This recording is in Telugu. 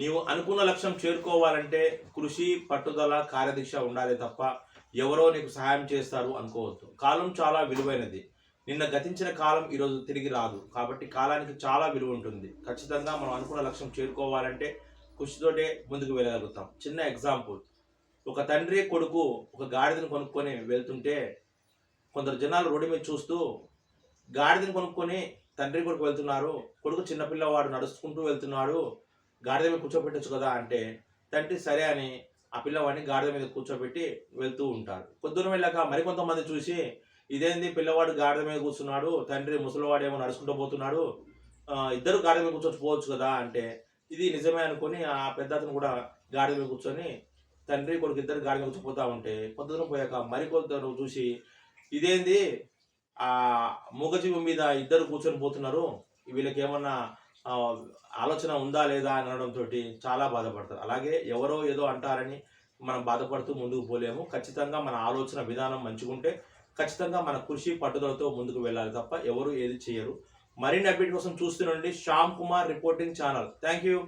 నీవు అనుకున్న లక్ష్యం చేరుకోవాలంటే కృషి, పట్టుదల, కార్యదీక్ష ఉండాలి తప్ప ఎవరో నీకు సహాయం చేస్తారు అనుకోవద్దు. కాలం చాలా విలువైనది. నిన్న గతించిన కాలం ఈరోజు తిరిగి రాదు. కాబట్టి కాలానికి చాలా విలువ ఉంటుంది. ఖచ్చితంగా మనం అనుకున్న లక్ష్యం చేరుకోవాలంటే కృషితోటే ముందుకు వెళ్ళగలుగుతాం. చిన్న ఎగ్జాంపుల్, ఒక తండ్రి కొడుకు ఒక గాడిదను కొనుక్కొని వెళ్తుంటే కొందరు జనాలు రోడ్డు మీద చూస్తూ గాడిదను కొనుక్కొని తండ్రి కొడుకు వెళ్తున్నారు, కొడుకు చిన్నపిల్లవాడు నడుచుకుంటూ వెళ్తున్నాడు, గాడిద మీద కూర్చోబెట్టచ్చు కదా అంటే తండ్రి సరే అని ఆ పిల్లవాడిని గాడిద మీద కూర్చోబెట్టి వెళ్తూ ఉంటారు. పొద్దున వెళ్ళాక మరికొంతమంది చూసి ఇదేంది పిల్లవాడు గాడిద మీద కూర్చున్నాడు, తండ్రి ముసలివాడేమో నడుచుకుంటూ పోతున్నాడు, ఇద్దరు గాడిద మీద కూర్చొని పోవచ్చు కదా అంటే ఇది నిజమే అనుకొని ఆ పెద్ద అతను కూడా గాడిద మీద కూర్చొని తండ్రి కొడుకు ఇద్దరు గాడి మీద కూర్చోపోతా ఉంటే కొంత దూరం పోయాక మరికొందరు చూసి ఇదేంది ఆ మూగజీవి మీద ఇద్దరు కూర్చొని పోతున్నారు, వీళ్ళకి ఏమన్నా ఆలోచన ఉందా లేదా అని అనడంతో చాలా బాధపడతారు. అలాగే ఎవరో ఏదో అంటారని మనం బాధపడుతూ ముందుకు పోలేము. ఖచ్చితంగా మన ఆలోచన విధానం మంచిగుంటే ఖచ్చితంగా మన కృషి పట్టుదలతో ముందుకు వెళ్ళాలి తప్ప ఎవరు ఏది చేయరు. మరిన్ని అప్డేట్ కోసం చూస్తుండండి Shyam Kumar reporting channel. Thank you.